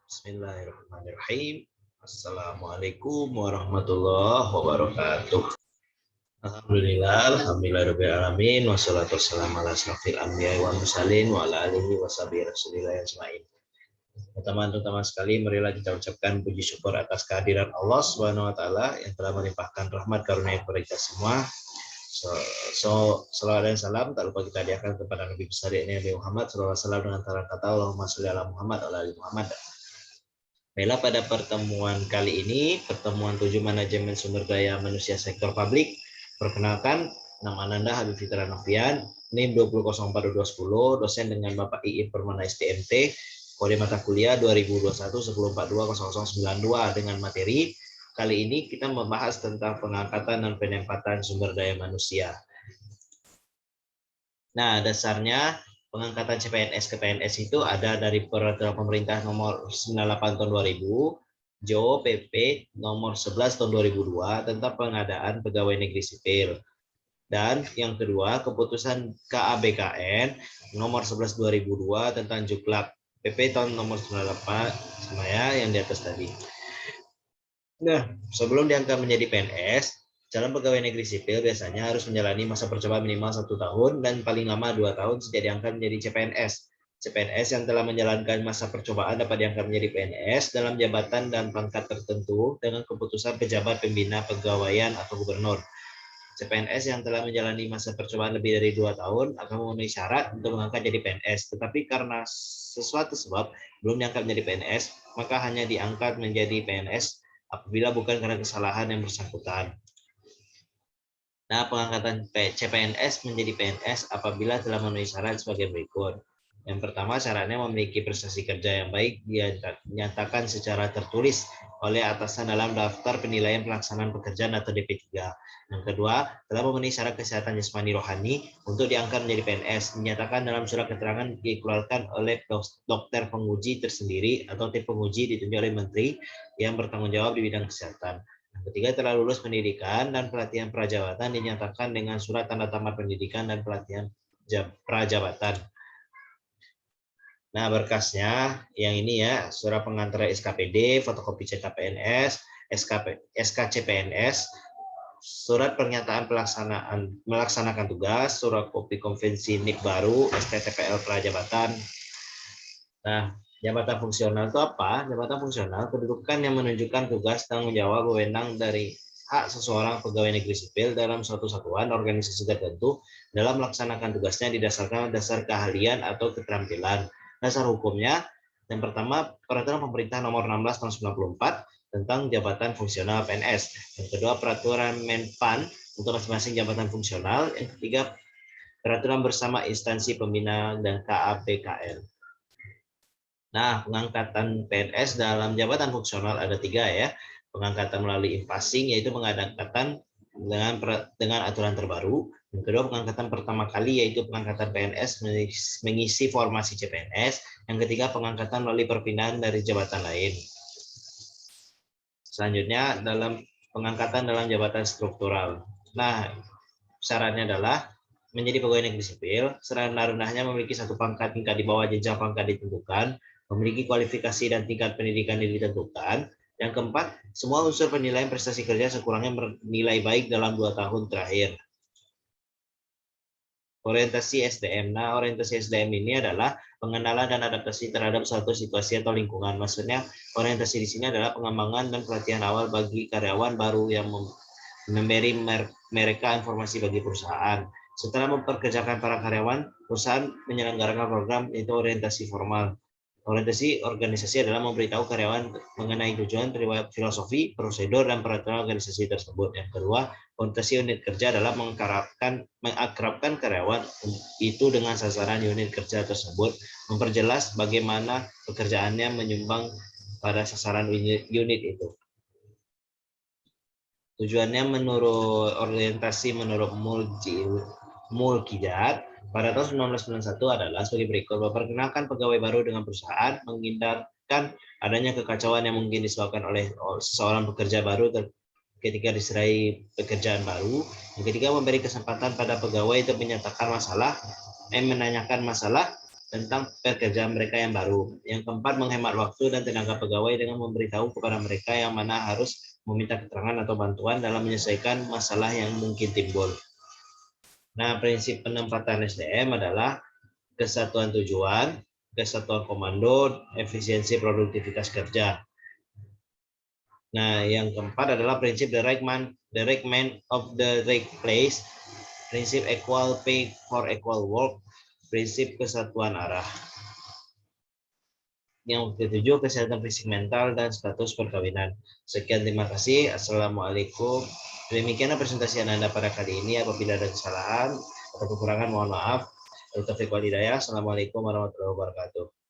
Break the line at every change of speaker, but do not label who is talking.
Bismillahirrahmanirrahim. Assalamualaikum warahmatullahi wabarakatuh. Alhamdulillahirrahmanirrahim. Wassalatu wassalamu ala asrofil anbiya'i wal mursalin wa ala alihi wa sahbihi rasulillah ajma'in. Teman-teman sekali, marilah kita ucapkan puji syukur atas kehadiran Allah Subhanahu wa taala yang telah melimpahkan rahmat karunia kepada kita semua. Salawat dan salam tak lupa kita hadiahkan kepada Nabi besar Nabi Muhammad sallallahu alaihi wasallam dengan kata Allahumma sholli ala Muhammad wa ala ali Muhammad. Baiklah, pada pertemuan kali ini, pertemuan 7 manajemen sumber daya manusia sektor publik. Perkenalkan, nama Ananda Habib Fitra Novian, NIM 20042210, dosen dengan Bapak Iin Permana STMT, kode mata kuliah 2021-1042-0092 dengan materi kali ini kita membahas tentang pengangkatan dan penempatan sumber daya manusia. Nah, dasarnya pengangkatan CPNS ke PNS itu ada dari Peraturan Pemerintah Nomor 98 Tahun 2000, JO PP Nomor 11 Tahun 2002 tentang pengadaan pegawai negeri sipil. Dan yang kedua, keputusan KABKN Nomor 11 2002 tentang Juklak PP tahun nomor 98 sama ya yang di atas tadi. Nah, sebelum diangkat menjadi PNS, calon pegawai negeri sipil biasanya harus menjalani masa percobaan minimal 1 tahun dan paling lama 2 tahun sejak diangkat menjadi CPNS. CPNS yang telah menjalankan masa percobaan dapat diangkat menjadi PNS dalam jabatan dan pangkat tertentu dengan keputusan pejabat pembina pegawaian atau gubernur. CPNS yang telah menjalani masa percobaan lebih dari 2 tahun akan memenuhi syarat untuk mengangkat jadi PNS. Tetapi karena sesuatu sebab belum diangkat menjadi PNS, maka hanya diangkat menjadi PNS apabila bukan karena kesalahan yang bersangkutan. Nah, pengangkatan CPNS menjadi PNS apabila telah memenuhi syarat sebagai berikut. Yang pertama, syaratnya memiliki prestasi kerja yang baik, dinyatakan secara tertulis oleh atasan dalam daftar penilaian pelaksanaan pekerjaan atau DP3. Yang kedua, telah memenuhi syarat kesehatan jasmani rohani untuk diangkat menjadi PNS, dinyatakan dalam surat keterangan dikeluarkan oleh dokter penguji tersendiri atau tim penguji ditunjuk oleh menteri yang bertanggung jawab di bidang kesehatan. Yang ketiga, telah lulus pendidikan dan pelatihan prajabatan dinyatakan dengan surat tanda tamat pendidikan dan pelatihan prajabatan. Nah, berkasnya yang ini ya, surat pengantar SKPD, fotokopi cetak PNS, SKCPNS, surat pernyataan melaksanakan tugas, surat kopi konvensi NIK baru, STTPL prajabatan. Nah, jabatan fungsional itu apa? Jabatan fungsional kedudukan yang menunjukkan tugas tanggung jawab wewenang dari hak seseorang pegawai negeri sipil dalam suatu satuan organisasi tertentu dalam melaksanakan tugasnya didasarkan dasar keahlian atau keterampilan. Dasar hukumnya, yang pertama, Peraturan Pemerintah Nomor 16 Tahun 94 tentang jabatan fungsional PNS. Yang kedua, Peraturan Menpan untuk masing-masing jabatan fungsional. Yang ketiga, Peraturan Bersama Instansi Pembina dan KABKN. Nah, pengangkatan PNS dalam jabatan fungsional ada 3 ya. Pengangkatan melalui impasing, yaitu pengangkatan dengan aturan terbaru. Yang kedua, pengangkatan pertama kali yaitu pengangkatan PNS mengisi formasi CPNS. Yang ketiga, pengangkatan melalui perpindahan dari jabatan lain. Selanjutnya, dalam pengangkatan dalam jabatan struktural. Nah, syaratnya adalah menjadi pegawai negeri sipil, serendah-rendahnya memiliki satu pangkat tingkat di bawah jenjang pangkat ditentukan, memiliki kualifikasi dan tingkat pendidikan yang ditentukan. Yang keempat, semua unsur penilaian prestasi kerja sekurangnya bernilai baik dalam 2 tahun terakhir. Orientasi SDM. Nah, orientasi SDM ini adalah pengenalan dan adaptasi terhadap suatu situasi atau lingkungan. Maksudnya, orientasi di sini adalah pengembangan dan pelatihan awal bagi karyawan baru yang memberi mereka informasi bagi perusahaan. Setelah memperkerjakan para karyawan, perusahaan menyelenggarakan program yaitu orientasi formal. Orientasi organisasi adalah memberitahu karyawan mengenai tujuan, riwayat filosofi, prosedur, dan peraturan organisasi tersebut. Yang kedua, orientasi unit kerja adalah mengakrabkan karyawan itu dengan sasaran unit kerja tersebut, memperjelas bagaimana pekerjaannya menyumbang pada sasaran unit itu. Tujuannya menurut orientasi menurut Mulkijat pada tahun 1991 adalah sebagai berikut: memperkenalkan pegawai baru dengan perusahaan, menghindarkan adanya kekacauan yang mungkin disebabkan oleh seseorang pekerja baru ketika diserai pekerjaan baru. Yang ketiga, memberi kesempatan pada pegawai untuk menanyakan masalah tentang pekerjaan mereka yang baru. Yang keempat, menghemat waktu dan tenaga pegawai dengan memberitahu kepada mereka yang mana harus meminta keterangan atau bantuan dalam menyelesaikan masalah yang mungkin timbul. Nah, prinsip penempatan SDM adalah kesatuan tujuan, kesatuan komando, efisiensi produktivitas kerja. Nah, yang keempat adalah prinsip the right man of the right place, prinsip equal pay for equal work, prinsip kesatuan arah. Yang ketujuh, kesehatan fisik mental dan status perkawinan. Sekian, terima kasih. Assalamualaikum. Demikianlah presentasi Anda pada kali ini. Apabila ada kesalahan atau kekurangan, mohon maaf. Assalamualaikum warahmatullahi wabarakatuh.